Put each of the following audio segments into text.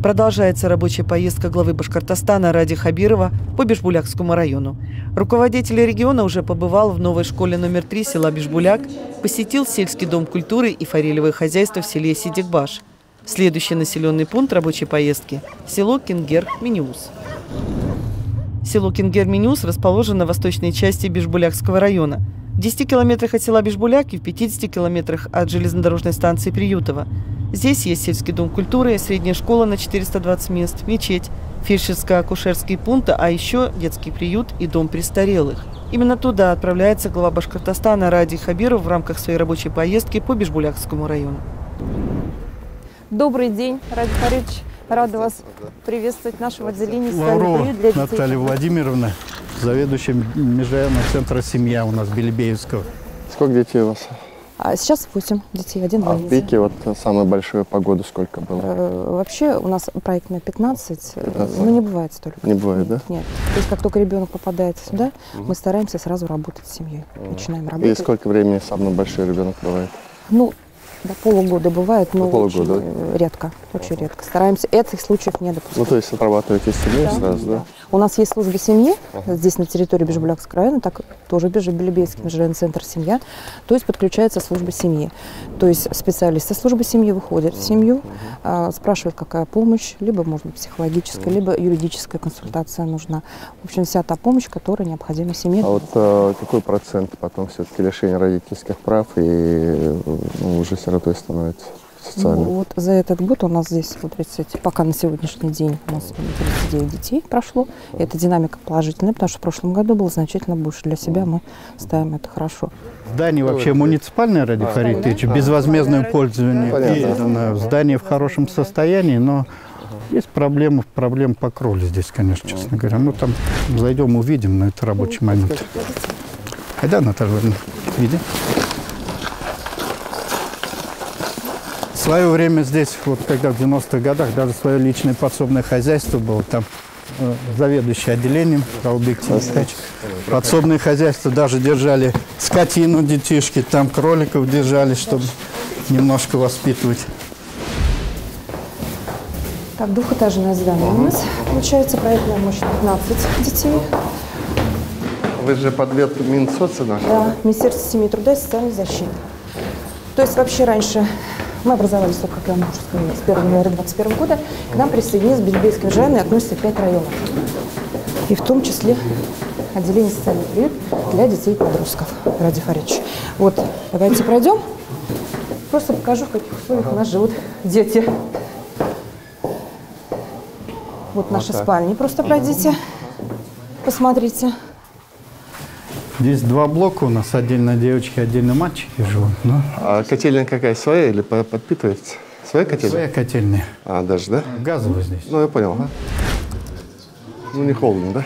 Продолжается рабочая поездка главы Башкортостана Ради Хабирова по Бишбулякскому району. Руководитель региона уже побывал в новой школе номер 3 села Бишбуляк, посетил сельский дом культуры и форелевое хозяйство в селе Сидикбаш. Следующий населенный пункт рабочей поездки – село Кингер-Миниус. Село Кингер-Миниус расположено в восточной части Бишбулякского района. В 10 километрах от села Бишбуляк и в 50 километрах от железнодорожной станции Приютово. Здесь есть сельский дом культуры, средняя школа на 420 мест, мечеть, фельдшерско-акушерские пункты, а еще детский приют и дом престарелых. Именно туда отправляется глава Башкортостана Ради Хабиров в рамках своей рабочей поездки по Бишбулякскому району. Добрый день, Ради Харидович. Рада вас приветствовать в нашем отделении Лаврова для детей. Наталья Владимировна, заведующая межрайонного центра «Семья» у нас Белебеевского. Сколько детей у вас? Сейчас 8 детей, 1-2 А в пике вот самую большую погоду сколько было? Вообще у нас проект на 15, но не бывает столько. Не бывает, да? Нет. То есть как только ребенок попадает сюда, мы стараемся сразу работать с семьей. Начинаем работать. И сколько времени самый большой ребенок бывает? Ну, до полугода бывает, но полугода, очень редко, очень редко. Стараемся этих случаев не допускать. Ну, то есть отрабатываете с семьей сразу, да? У нас есть служба семьи, здесь на территории Бишбулякского района, так тоже Белебейский межрайонный центр «Семья», то есть подключается служба семьи. То есть специалисты службы семьи выходят в семью, спрашивают, какая помощь, либо, может быть, психологическая, либо юридическая консультация нужна. В общем, вся та помощь, которая необходима семье. А вот какой процент потом все-таки лишения родительских прав и уже сиротой становится? Ну, вот за этот год у нас здесь, вот, пока на сегодняшний день у нас 39 детей прошло. Это динамика положительная, потому что в прошлом году было значительно больше. Для себя мы ставим это хорошо. Здание вообще муниципальное, Ради Харитович, безвозмездное пользование. И здание в хорошем состоянии, но есть проблем по кровле здесь, конечно, честно говоря. Ну, там зайдем, увидим, но это рабочий момент. Да, Наталья Владимировна, видим. В свое время здесь, вот когда в 90-х годах, даже свое личное подсобное хозяйство было, там заведующий отделением, подсобное хозяйство, даже держали скотину детишки, там кроликов держали, чтобы немножко воспитывать. Так, двухэтажное здание у нас, получается, проектная мощь 15 детей. Вы же подвед Минсоца наш? Да, Министерство семьи, труда и социальной защиты. То есть вообще раньше мы образовались, как я могу сказать, с 1 января 2021 года. К нам присоединились Белебейский межрайон и относится 5 районов. И в том числе отделение социальный приют для детей и подростков. Ради Харидович. Вот, давайте пройдем. Просто покажу, в каких условиях у нас живут дети. Вот наши спальни. Просто пройдите, посмотрите. Здесь 2 блока у нас, отдельно девочки, отдельно мальчики живут. Но... А котельная какая, своя или подпитывается? Своя котельная? Своя котельная. А, даже, да? Газовая здесь. Ну, я понял. Ну, не холодно, да?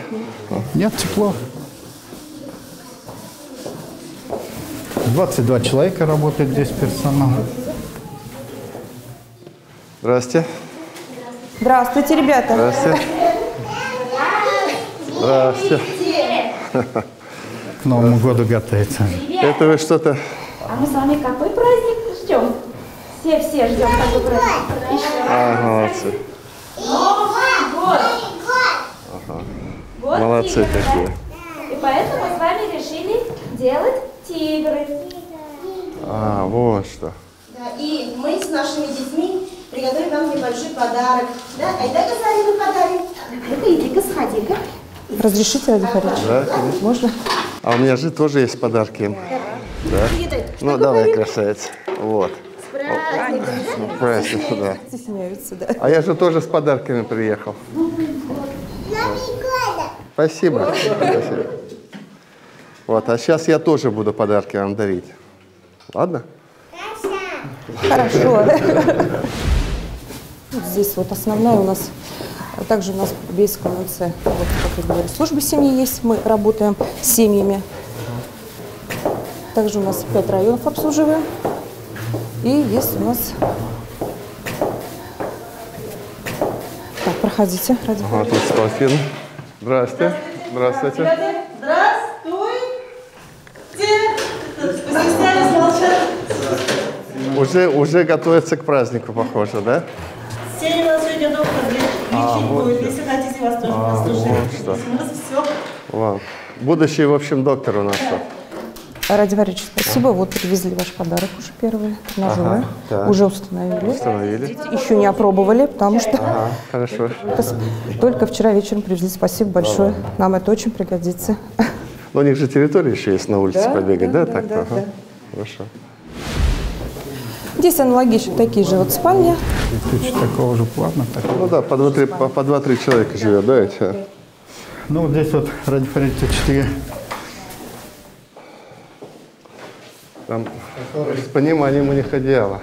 Нет, тепло. 22 человека работает здесь персонал. Здрасте. Здравствуйте, ребята. Здрасте. Здрасте. К Новому году готовится. Это вы что-то... А мы с вами какой праздник ждем? Все ждем какой праздник. Еще. молодцы. Новый год. Ага. Вот Молодцы тигры, такие. Да? И поэтому мы с вами решили делать тигры. А, вот что. Да, и мы с нашими детьми приготовим вам небольшой подарок. Да? Айда-ка, Зарина, подарим. Ну-ка, иди-ка, сходи-ка. Разрешите, Ради Харидович? Да, конечно. Можно? А у меня же тоже есть подарки. Да? Ну, давай, красавица. Вот. С праздником, да? Праздник, да. Стесняются, да. А я же тоже с подарками приехал. Спасибо. Спасибо. Вот, а сейчас я тоже буду подарки вам дарить. Ладно? Хорошо. Вот здесь вот основная у нас, также у нас в Бейском УЦ, вот, как я говорю, служба семьи есть, мы работаем с семьями. Также у нас 5 районов обслуживаем. И есть у нас... Так, проходите, Ради Ага, тут Спасибо. Здрасте. Здравствуйте. Здравствуйте. Уже готовится к празднику, похоже, да? Сегодня у нас сегодня доктор лечить будет. Если хотите, вас тоже послушать. Вот что. У нас все. Вау. Будущий, в общем, доктор у нас тут. Ради Варич, спасибо. Вот привезли ваш подарок уже первый, тренажеры. так. Уже установили. Установили. Еще не опробовали, потому что Хорошо. только вчера вечером привезли. Спасибо большое. Нам это очень пригодится. Но у них же территория еще есть на улице побегать, да? Так, да. Хорошо. Здесь аналогично такие же вот спальни. Такого же плана. Ну да, по 2-3 человека живет, да, эти? Ну, вот здесь вот ради Фаридовича 4. Там с пониманием у них одеяло.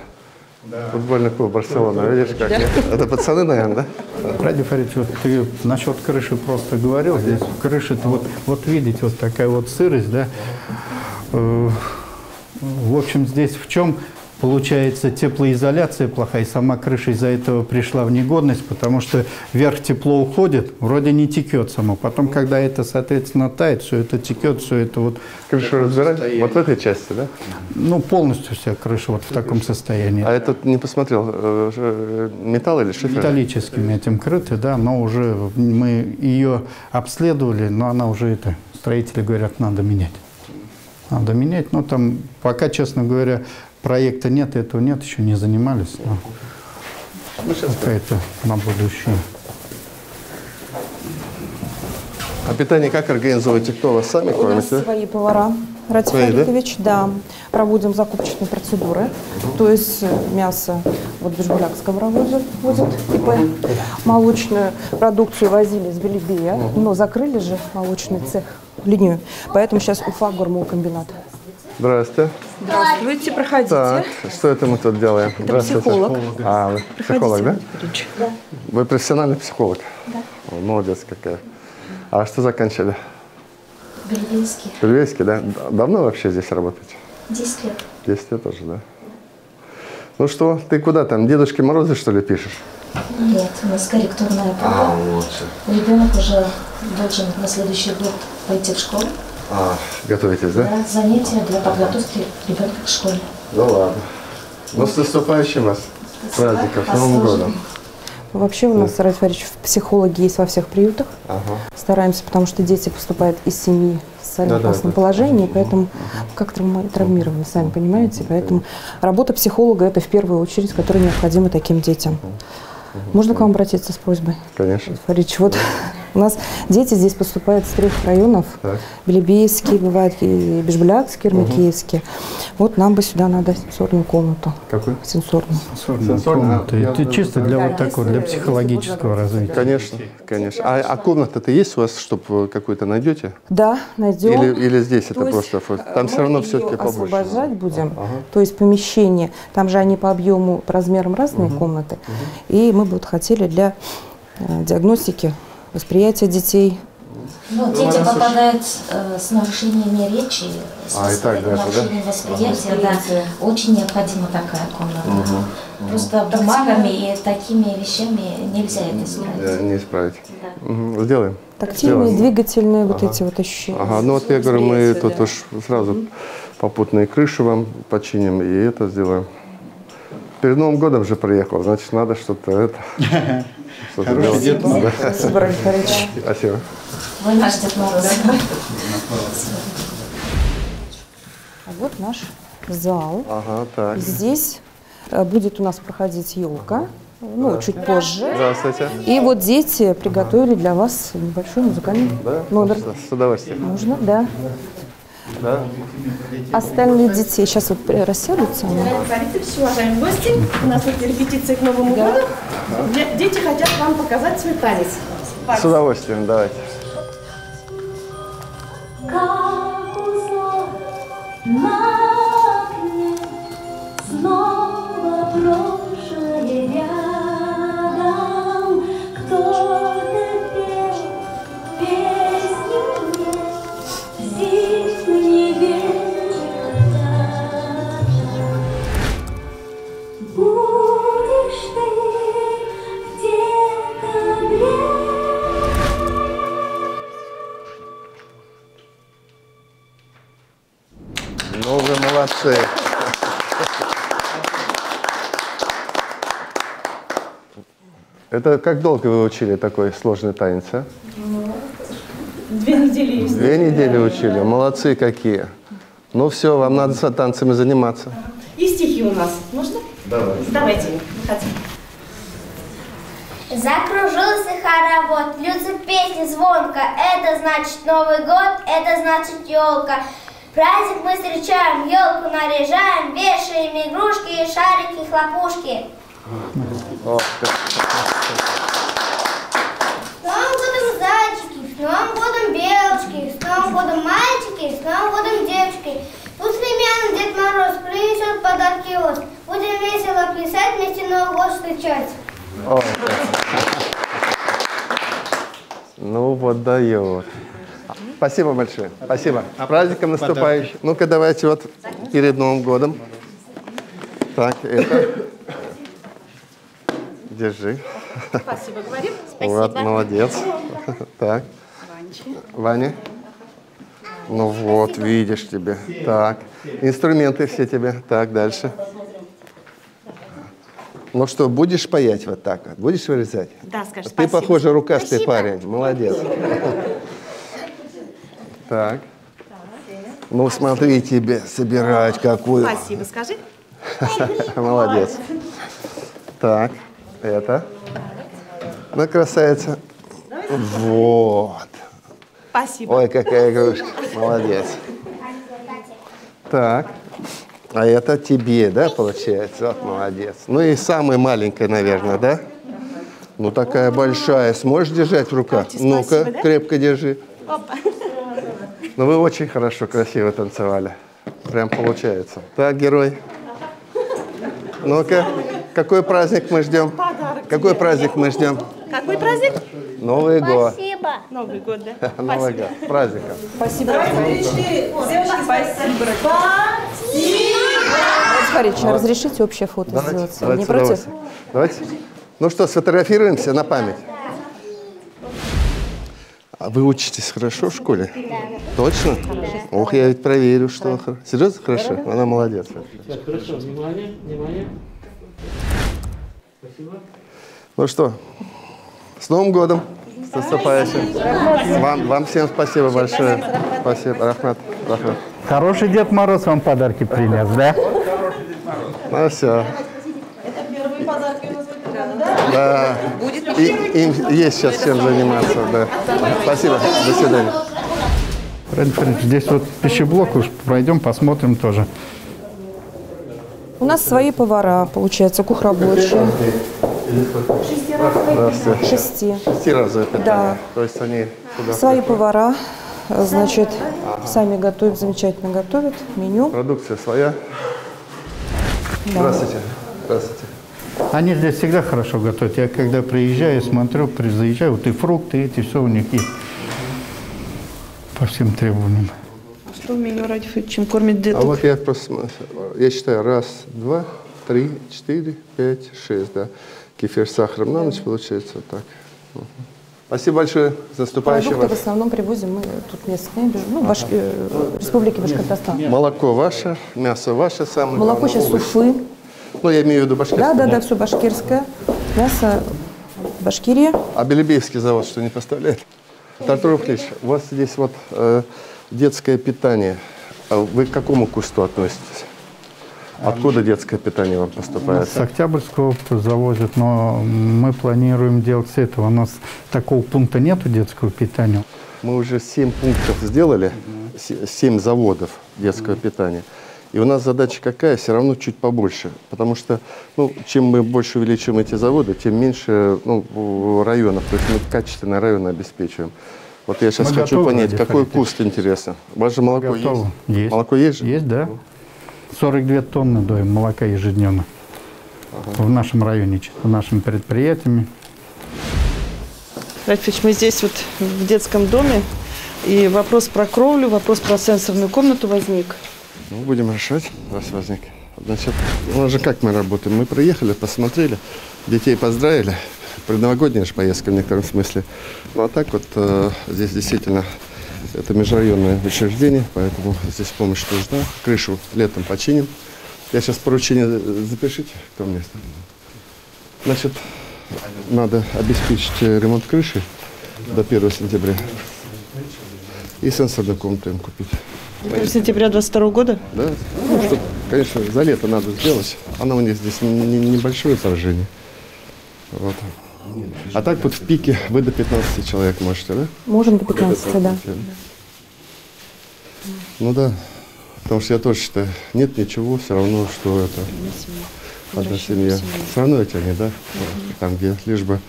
Футбольный клуб Барселона, видишь как? Это пацаны, наверное, да? Ради Фаридович, вот ты насчет крыши просто говорил. Здесь крыша, вот видите, вот такая вот сырость, да. В общем, здесь в чем получается теплоизоляция плохая, и сама крыша из-за этого пришла в негодность, потому что вверх тепло уходит, вроде не текет само. Потом, когда это, соответственно, тает, все это текет, все это вот... Крышу разбирать? Вот в этой части, да? Ну, полностью вся крыша вот в таком состоянии. А этот не посмотрел, металл или шифер? Металлическими этим крыты, да, но уже мы ее обследовали, но она уже, это, строители говорят, надо менять. Надо менять, но там пока, честно говоря, проекта нет, этого нет, еще не занимались. Это на будущее. А питание как организуете? Кто вас сами У нас кормите? свои повара. Ради Свои, да? Фаридович, да. Проводим закупочные процедуры. То есть мясо вот Бишбулякского возят, типа молочную продукцию возили с Белебея, но закрыли же молочный цех, линию. Поэтому сейчас Уфа гормокомбинат. Здравствуйте. Здравствуйте, проходите. Так, что это мы тут делаем? Это психолог. А, вы психолог, да? Да. Вы профессиональный психолог? Да. О, молодец какая. А что заканчивали? Бельгийский. Бельгийский, да? Давно вообще здесь работаете? 10 лет. 10 лет тоже, да. Ну что, ты куда там, Дедушке Морозы, что ли, пишешь? Нет, у нас корректурная программа. Ребенок уже должен на следующий год пойти в школу. Готовитесь, да? Да, занятия для подготовки ребенка к школе. Ну ладно. Ну, с наступающим вас праздников, с Новым годом. Вообще у нас, Ради Фаридович, психологи есть во всех приютах. Стараемся, потому что дети поступают из семьи в социально опасном положении, поэтому как травмированы, сами понимаете. Поэтому работа психолога – это в первую очередь, которая необходима таким детям. Можно к вам обратиться с просьбой? Конечно. Фаридович, вот у нас дети здесь поступают с 3 районов. Белебейский, бывает и Бишбулякский, Ермакеевский. Вот нам бы сюда надо сенсорную комнату. Какую? Сенсорную. Комната. Это чисто для вот такого, для психологического развития. Конечно, конечно. А комната-то есть у вас, чтобы какую-то найдете? Да, найдем. Или здесь это просто... Там все равно все-таки побольше. Освобождать будем, то есть помещение. Там же они по объему, по размерам разные комнаты. И мы бы вот хотели для диагностики, восприятия детей. Ну, дети попадают с нарушениями речи, с нарушением восприятия. Да, очень необходима такая комната. Просто бумагами и такими вещами нельзя это исправить. Не исправить. Да. Сделаем. Тактильные, двигательные вот эти вот ощущения. Ну вот я говорю, мы тут уж сразу попутные крыши вам починим и это сделаем. Перед Новым годом же приехал, значит, надо что-то делать. Спасибо, Ради Фаридович. Спасибо. Вы наш Дед Мороз. А вот наш зал. Так. Здесь будет у нас проходить елка, ну, чуть позже. Здравствуйте. И вот дети приготовили для вас небольшой музыкальный номер. С удовольствием. Можно, да. Да. Остальные детей сейчас вот рассядутся. Фаридович, уважаемые гости, у нас тут репетиция к Новому году. Дети хотят вам показать свой танец. С удовольствием, давайте. Как узор на окне, снова прошлое рядом. Кто-то пел песню мне, зимний вечер даже. Будешь ты в декабре. Ну, вы молодцы. Это как долго вы учили такой сложный танец, а? 2 недели есть. 2 недели учили. Молодцы какие. Ну все, вам надо с танцами заниматься. И стихи у нас. Можно? Давайте. Давайте. Хотим. Закружился хоровод, льются песни звонко. Это значит Новый год, это значит елка. Праздник мы встречаем, елку наряжаем, вешаем игрушки, шарики, хлопушки. С Новым годом зайчики, с Новым годом белочки, с Новым годом мальчики, с Новым годом девочки. Пусть Лемян, Дед Мороз принесет подарки от. Будем весело плясать, вместе Новый год встречать. Ну вот дает. Спасибо большое. Спасибо. С праздником наступающим. Ну-ка давайте вот перед Новым годом. Так, это. Держи. Спасибо, говорим. Вот, молодец. Так. Ваня. Ну вот, видишь тебе. Так. Инструменты все тебе. Так, дальше. Ну что, будешь паять вот так вот? Будешь вырезать? Да, скажи, Ты, спасибо. похоже, рукастый парень. Молодец. Так. Ну, смотри, тебе собирать какую. Спасибо, скажи. Молодец. Так, это. Ну, красавица. Вот. Спасибо. Ой, какая игрушка. Молодец. Так. А это тебе, да, получается? Вот, молодец. Ну и самая маленькая, наверное, да? Ну, такая большая. Сможешь держать в руках? Ну-ка, да? крепко держи. Опа. Ну, вы очень хорошо, красиво танцевали. Прям получается. Так, герой. Ну-ка, какой праздник мы ждем? Подарок Какой тебе. праздник мы ждем? Какой праздник? Новый год. Спасибо. Новый год, да? Новый год. С праздником. Спасибо. Смотрите, разрешите общее фото сделать? Давайте, Не против? давайте. Ну что, сфотографируемся на память? А вы учитесь хорошо в школе? Да. Точно? Да. Ох, я ведь проверю, что... Серьезно? Хорошо? Она молодец. Хорошо, внимание, внимание. Спасибо. Ну что, с Новым годом! С наступающим! Вам всем спасибо большое. Спасибо, Рахмат. Хороший Дед Мороз вам подарки принес, да? Ну все. Это первые подарки у нас в этом году, да? Да. Им есть сейчас чем заниматься, да. Спасибо. До свидания. Здесь вот пищеблок уж пройдем, посмотрим тоже. У нас свои повара, получается, кухрабочие. Здравствуйте. 6. 6 разовое питание. Да. То есть они сюда Свои повара, значит, сами готовят, замечательно готовят. Меню. Продукция своя. Да. Здравствуйте. Здравствуйте. Они здесь всегда хорошо готовят. Я когда приезжаю, смотрю, заезжаю, вот и фрукты, эти, все у них есть. По всем требованиям. Что в меню ради, чем кормит деток? А вот я просто, я считаю, 1, 2, 3, 4, 5, 6, да. Кефир с сахаром на ночь получается вот так. Спасибо большое за наступающим. Продукты в основном привозим мы тут местные, ну, Республики Башкортостан. Молоко ваше, мясо ваше, самое Молоко главное, сейчас овощи. Уфы. Ну, я имею в виду башкирское. Да, все башкирское. Мясо Башкирия. А Белебеевский завод что не поставляет? Артур Ильич, у вас здесь вот детское питание. Вы к какому кусту относитесь? Откуда детское питание вам поступает? С Октябрьского завозят, но мы планируем делать с этого. У нас такого пункта нету детского питания. Мы уже 7 пунктов сделали, 7 заводов детского питания. И у нас задача какая? Все равно чуть побольше. Потому что, ну, чем мы больше увеличим эти заводы, тем меньше районов. То есть мы качественные районы обеспечиваем. Вот я сейчас хочу понять, какой куст интересно. У вас же молоко есть? Молоко есть же? Есть, да. 42 тонны доим молока ежедневно. В нашем районе, в нашими предприятиями. Рафич, мы здесь вот в детском доме, и вопрос про кровлю, вопрос про сенсорную комнату возник. Ну, будем решать, раз возник. Значит, у нас же как мы работаем? Мы приехали, посмотрели, детей поздравили. Предновогодняя же поездка в некотором смысле. Ну, а так вот здесь действительно это межрайонное учреждение, поэтому здесь помощь нужна. Крышу летом починим. Я сейчас поручение запишите, кто мне. Значит, надо обеспечить ремонт крыши до 1 сентября. И сенсорную комнату им купить. 1 сентября 2022 года? Да. Ну, что, конечно, за лето надо сделать. Она у них здесь небольшое поражение. Вот. А так вот в пике вы до 15 человек можете, да? Можем до 15, да. Ну да. Потому что я тоже считаю, нет ничего, все равно, что это одна семья. Все равно эти они, да? Там, где лишь бы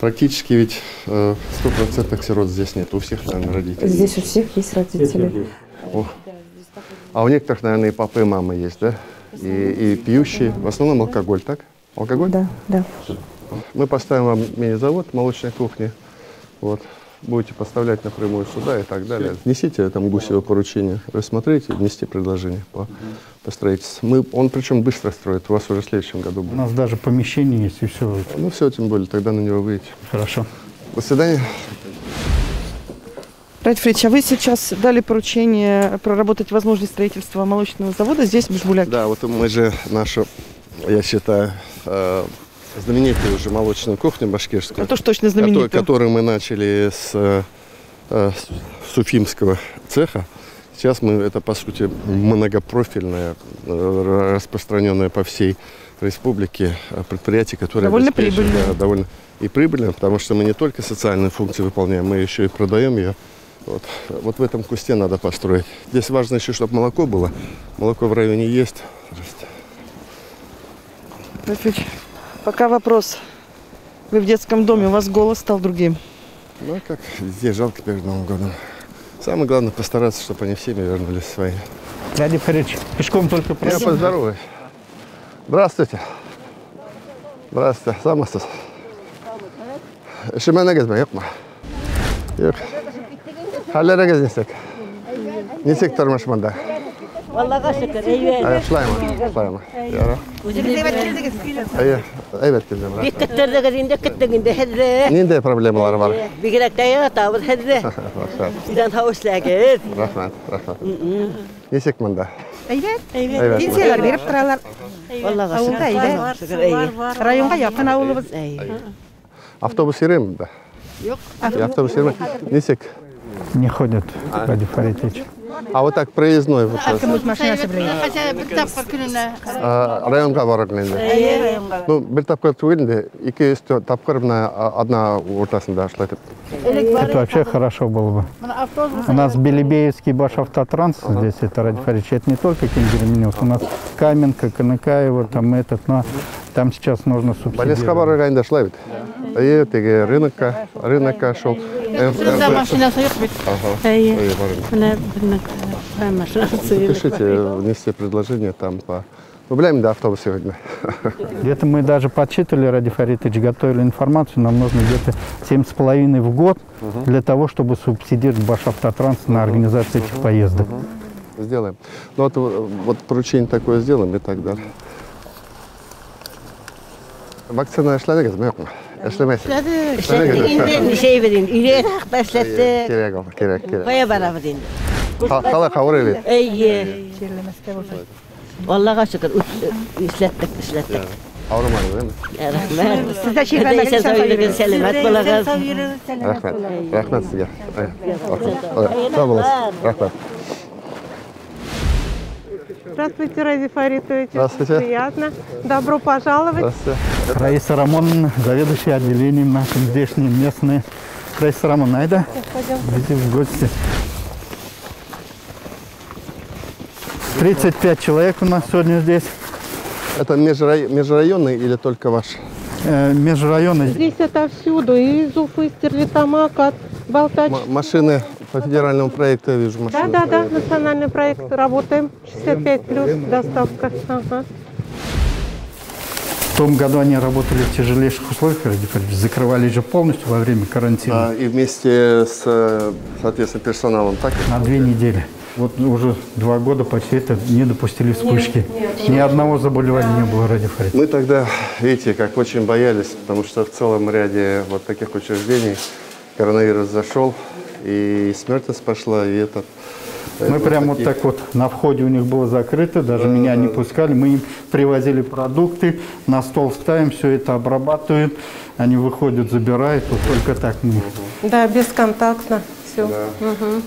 практически ведь 100% сирот здесь нет. У всех, наверное, родители. Здесь у всех есть родители. О. А у некоторых, наверное, и папа, и мама есть, да? И пьющие. В основном алкоголь, так? Алкоголь? Да, да. Мы поставим вам мини-завод молочной кухни. Вот. Будете поставлять напрямую сюда и так далее. Внесите там Гусево поручение, рассмотрите, внести предложение по строительству. Он причем быстро строит, у вас уже в следующем году будет. У нас даже помещение есть и все. Ну все, тем более, тогда на него выйдете. Хорошо. До свидания. Радик Фаритович, а вы сейчас дали поручение проработать возможность строительства молочного завода здесь, в Бишбуляке? Да, вот мы же нашу, я считаю, знаменитую уже молочную кухню башкирскую. Это уж точно знаменитую. Которую мы начали с Уфимского цеха. Сейчас это, по сути, многопрофильное, распространенное по всей республике предприятие, которое довольно прибыльное. Да, довольно и прибыльное, потому что мы не только социальные функции выполняем, мы еще и продаем ее. Вот в этом кусте надо построить. Здесь важно еще, чтобы молоко было. Молоко в районе есть. Пока вопрос. Вы в детском доме, у вас голос стал другим. Ну, как здесь жалко перед Новым годом. Самое главное постараться, чтобы они всеми вернулись свои. Радик Фаритович, пешком только Я поздороваюсь. Здравствуйте. Здравствуйте. Самосыз. Шиманагез ба, yok mu? Yok. Halleriniz nesek? Nesek тұрмыш мұнда? Vallahi şükür, iyi ver. Şlayma. Yara. Evet geldim. Bir kıttırdı kızında kıttığında hızlı. Ninde problemler var? Bir gerekte ya tavır hızlı. Sizden tavus lagir. Rahmet. Nesek мұнda? Evet. Pensiyalar verip turalar. Vallahi şükür, iyi. Rayonga yakın avulubuz. Автобус йөрәме монда? Yok. Автобус йөрәме? Нисек? Не ходят, Радик Фаритович. А вот так проездной вот. Районга барып инде. Ну, бер тапкыр түгел инде, 2-3 тапкыр мына одна ортасында эшләтеп. Это вообще хорошо было бы. У нас Белебеевский Башавтотранс, здесь это, Радик Фаритович, это не только Кенгерменев, у нас Каменка, Каныкаево, там этот, но там сейчас нужно субсидировать. Балесқа барғанда эшләй бит. Теге рынокка шул. Машинасы yok бит. Пишите, внести предложение там по... Мы блядь, до автобуса сегодня. Где-то мы даже подсчитывали, Радик Фаритович, готовили информацию, нам нужно где-то 7,5 в год для того, чтобы субсидировать Башавтотранс на организацию этих поездок. Сделаем. Ну вот поручение такое сделаем и так далее. Vaktsana eşlediniz mi yok mu? Eşlemezsin. İşledik. Şey verin, İleye takda işletti. Gerek. Koya bana verin. Hala kavur evi. İyi. Vallahi şükür, işlettik. Avrumalı değil mi? Rahmet. Siz de şey vermek için selamet bulacağız. Rahmet size. Sağ olasın. Rahmet. Здравствуйте, Радик Фаритович. Здравствуйте. Приятно. Добро пожаловать. Здравствуйте. Раиса Рамоновна, заведующая отделением нашим здешним местные. Раиса Рамоновна, айда? Идите в гости. 35 человек у нас сегодня здесь. Это межрайонный или только ваш? Межрайонный. Здесь отовсюду, и из Уфы, Стерлитамака, Балтач. Машины по федеральному проекту, я вижу машины. Да, национальный проект, работаем, 65 плюс доставка. Ага. В том году они работали в тяжелейших условиях, закрывали же полностью во время карантина. И вместе с, соответственно, персоналом, так? На 2 недели. Вот уже 2 года почти это не допустили вспышки. Ни одного заболевания не было, Радик Фаритович. Мы тогда, видите, как очень боялись, потому что в целом ряде вот таких учреждений коронавирус зашел, и смертность пошла, и Мы прям вот так вот, на входе у них было закрыто, даже меня не пускали. Мы им привозили продукты, на стол ставим, все это обрабатывают. Они выходят, забирают, вот только так мы. Да, бесконтактно все.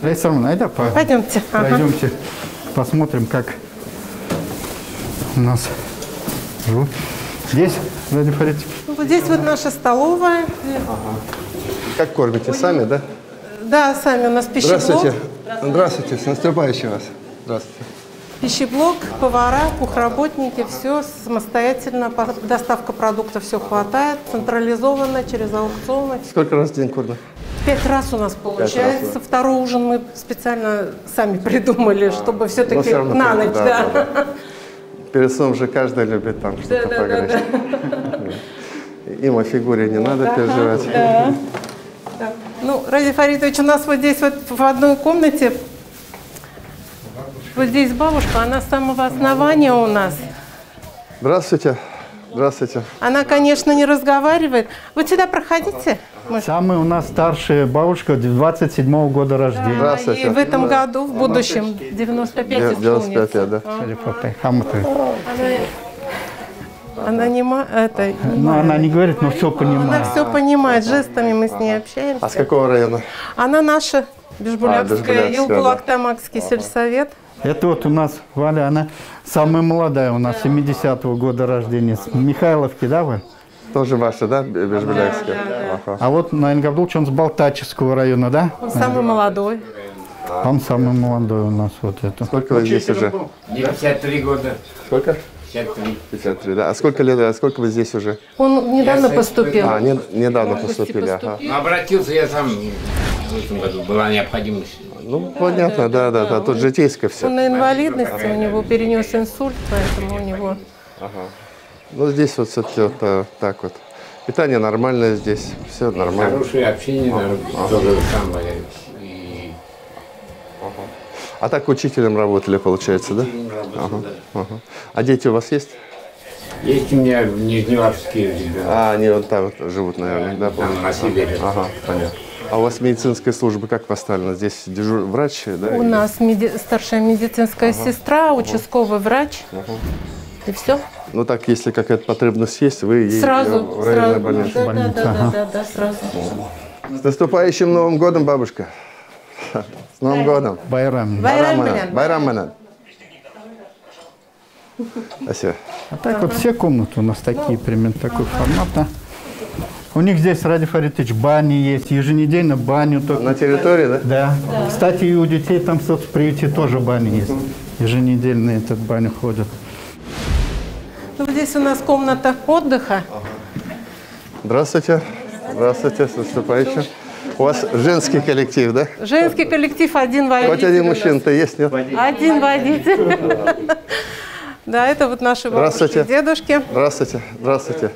Раиса Романовна, Пойдемте. Пойдемте, посмотрим, как у нас живут. Здесь, Ради Фаритович? Вот здесь вот наша столовая. Как кормите, сами, да? Да, сами у нас пищеблок. Здравствуйте. Здравствуйте, с наступающим вас. Здравствуйте. Пищеблок, повара, кухработники, все самостоятельно. Доставка продуктов все хватает, централизованно, через аукционы. Сколько раз в день кормят? 5 раз у нас получается. Второй ужин мы специально сами придумали, чтобы все-таки на ночь. Да. Перед сном же каждый любит там что-то погорячее. Им о фигуре не надо переживать. Ну, Ради Фаритович, у нас вот здесь вот в одной комнате, вот здесь бабушка, она с самого основания у нас. Здравствуйте. Здравствуйте. Она, конечно, не разговаривает. Вот сюда проходите. Самая у нас старшая бабушка, 27-го года рождения. Здравствуйте. И в этом году, в будущем, 95 исполнится. 95, да. Она не ну, она не говорит, но все понимает. Она все понимает, жестами мы с ней общаемся. А с какого района? Она наша, Бишбулякская, Илбулак-Тамакский сельсовет. Это вот у нас Валя, она самая молодая у нас, 70-го года рождения. С Михайловки, да, вы? Тоже ваша, да, Бишбулякская? Ага. А вот Наиль Габдулович, он с Балтачевского района, да? Он самый молодой. Он самый молодой у нас вот это. Сколько вы здесь уже? 53 года. Сколько? 53, да. А сколько лет, сколько вы здесь уже? Он недавно поступил. А, недавно поступили, ага. Обратился я сам в этом году, была необходимость. Ну, понятно, да, тут житейское все. Он на инвалидности, у него перенес инсульт, поэтому у него... Ага. Ну, здесь вот все-таки вот так вот. Питание нормальное здесь, все нормально. Хорошее общение, то же самое. А так учителем работали, получается, да? Ага. А дети у вас есть? Есть у меня нижневартовские ребята. А, они вот там вот живут, наверное, да? Там на севере. Ага, понятно. А у вас медицинская служба как поставлена? Здесь врач, да? У нас старшая медицинская сестра, участковый врач. И все. Ну так, если какая-то потребность есть, вы сразу, в районной больнице. Да, сразу. С наступающим Новым годом, бабушка! С Новым годом! Байрам. Байрам. Спасибо. А так вот все комнаты у нас такие, примерно такой формат, да? У них здесь, Ради Фаритович, бани есть, еженедельно баню. Только... На территории, да? Да. Кстати, и у детей там в соцприюте тоже бани есть. Еженедельно этот баню ходят. Ну, здесь у нас комната отдыха. Здравствуйте. Здравствуйте, с наступающим. У вас женский коллектив, да? Женский коллектив, один водитель. Хоть один мужчина-то есть, нет? Один водитель. Да, это вот наши бабушки и дедушки. Здравствуйте. Здравствуйте.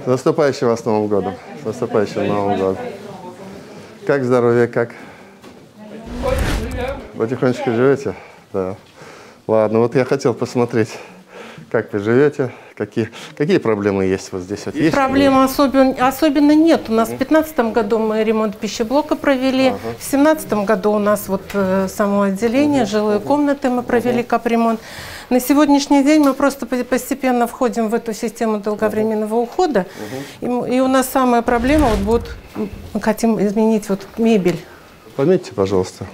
С наступающим вас Новым годом. С наступающим Новым годом. Как здоровье, как? Потихонечку живете? Да. Ладно, вот я хотел посмотреть, как вы живете, какие проблемы есть вот здесь. Вот есть? Проблем особенно нет. У нас в 2015 году мы ремонт пищеблока провели. В 2017 году у нас вот само отделение, жилые комнаты мы провели капремонт. На сегодняшний день мы просто постепенно входим в эту систему долговременного ухода. И у нас самая проблема, вот будет, мы хотим изменить вот мебель. Пометьте, пожалуйста.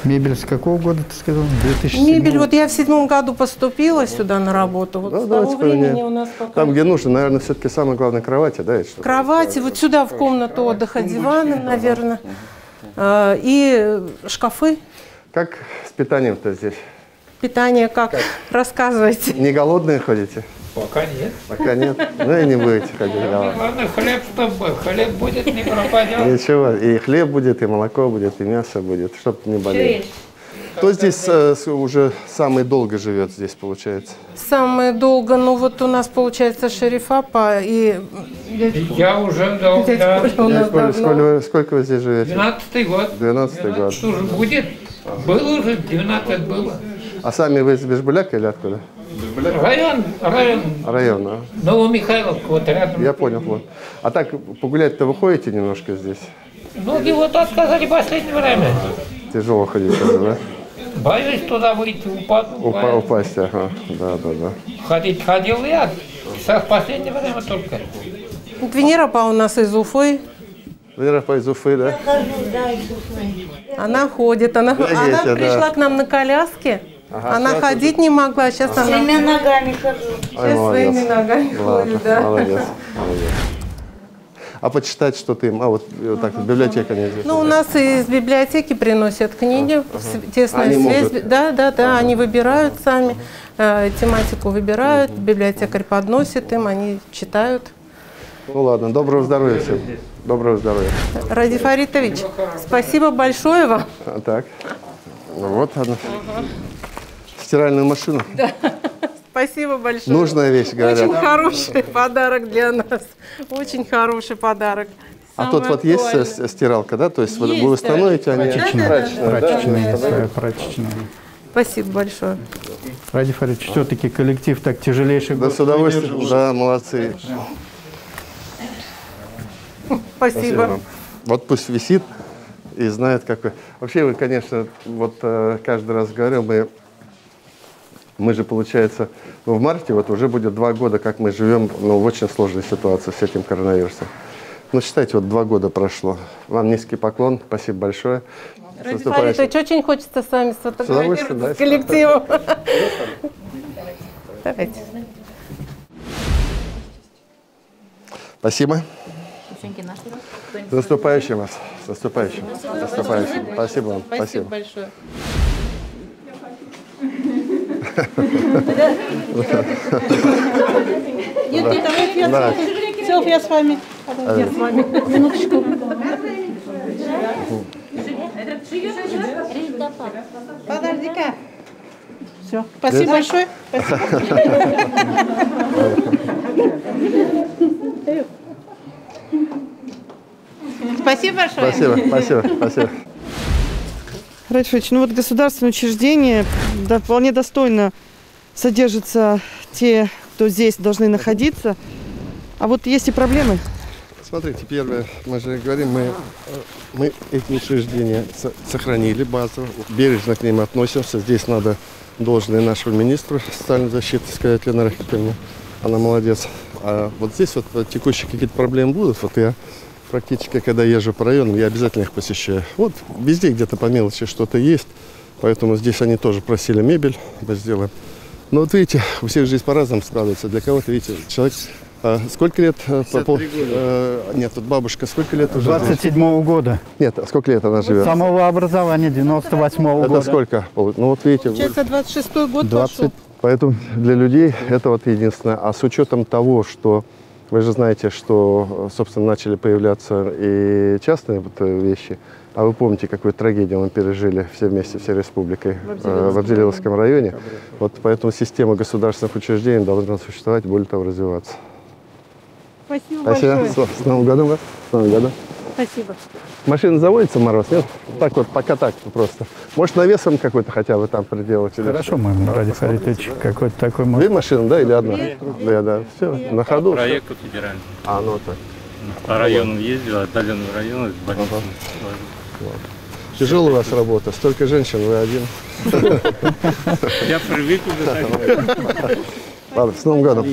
Мебель с какого года, ты сказал? 2007? Мебель, вот я в 2007 году поступила сюда на работу. Вот да, с того времени у нас пока... Там, где нужно, наверное, все-таки самое главное кровати, да? Кровати, вот сюда в комнату отдыха диваны, наверное, и шкафы. Как с питанием-то здесь? Питание как? Рассказывайте. Не голодные ходите? Пока нет. Пока нет? Ну и не будете ходить голодные. Главное, хлеб, чтобы хлеб будет, не пропадет. Ничего, и хлеб будет, и молоко будет, и мясо будет, чтобы не болеть. Кто здесь уже самый долго живет здесь, получается? Самое долго, ну вот у нас получается Шерифапа и... Я уже долго. Сколько вы здесь живете? 12-й год. 12-й год. Что же будет? Было уже, 12 было. А сами вы из Бишбуляка или откуда? Район. Район, а? Новомихайловка, вот рядом. Я понял, вот. А так погулять-то вы ходите немножко здесь? Ноги вот отказали в последнее время. Тяжело ходить, да? Боюсь туда выйти, упаду. Упасть, ага. Да. Ходил я, в последнее время только. Венера у нас из Уфы. Венера из Уфы, да? Она ходит, она пришла к нам на коляске. Она ходить не могла, сейчас она... Своими ногами хожу. Сейчас своими ногами ходит, да. Молодец. А почитать что-то им? А вот так, библиотека нельзя? Ну, у нас из библиотеки приносят книги, тесная связь. Да, они выбирают сами, тематику выбирают, библиотекарь подносит им, они читают. Ну ладно, доброго здоровья всем. Доброго здоровья. Ради Фаритович, спасибо большое вам. Так, вот она. Стиральную машину. Да. Спасибо большое. Нужная вещь, говорят. Очень хороший подарок для нас. Очень хороший подарок. А тут вот есть стиралка, да? То есть вы установите, они... Прачечная. Спасибо большое. Ради Фаридович, все-таки коллектив так тяжелейший. Да, с удовольствием. Да, молодцы. Спасибо. Вот пусть висит и знает, какой. Вообще, вы, конечно, вот каждый раз говорил, мы же, получается, в марте вот уже будет 2 года, как мы живем в очень сложной ситуации с этим коронавирусом. Ну, считайте, вот 2 года прошло. Вам низкий поклон, спасибо большое. Ради Фаридович, очень хочется с вами сфотографироваться с коллективом. Давайте. Спасибо. С наступающим вас. С наступающим. С наступающим. Спасибо вам. Спасибо большое. Нет, давайте селфи, я с вами. Я с вами. Минуточку. Подожди-ка. Все. Спасибо большое. Спасибо большое. Спасибо. Радифович, ну вот государственные учреждения вполне достойно содержатся те, кто здесь должны находиться. А вот есть и проблемы. Смотрите, первое, мы же говорим, мы эти учреждения сохранили базу, бережно к ним относимся. Здесь надо должное нашему министру социальной защиты сказать, Ленаре Архиповне. Она молодец. А вот здесь вот текущие какие-то проблемы будут. Вот я практически, когда езжу по районам, я обязательно их посещаю. Вот везде где-то по мелочи что-то есть. Поэтому здесь они тоже просили мебель, мы сделаем. Но вот видите, у всех жизнь по-разному складывается. Для кого-то, видите, человек... сколько лет? Нет, тут бабушка, сколько лет уже? 27-го года. Нет, а сколько лет она живет? С самого образования, 98-го года. Это сколько? Ну вот видите. Получается, 26-й год 20. Пошел. Поэтому для людей это вот единственное. А с учетом того, что вы же знаете, что, собственно, начали появляться и частные вот вещи. А вы помните, какую трагедию мы пережили все вместе, всей республикой в Абзелиловском районе? Вот поэтому система государственных учреждений должна существовать, более того, развиваться. Спасибо большое. С Новым годом вас. С Новым годом. Спасибо. Машина заводится, Мороз, нет? Так вот, пока так просто. Может, навесом какой-то хотя бы там приделать? Хорошо, мы ради Фаритович какой-то такой... Две машины, да, или одна? Да. Все, на ходу. Проект федеральный. Ну так. По районам ездил, отдаленным районам, с больницей. Тяжелая у вас работа, столько женщин, вы один. Я привык уже так. Ладно, с Новым годом.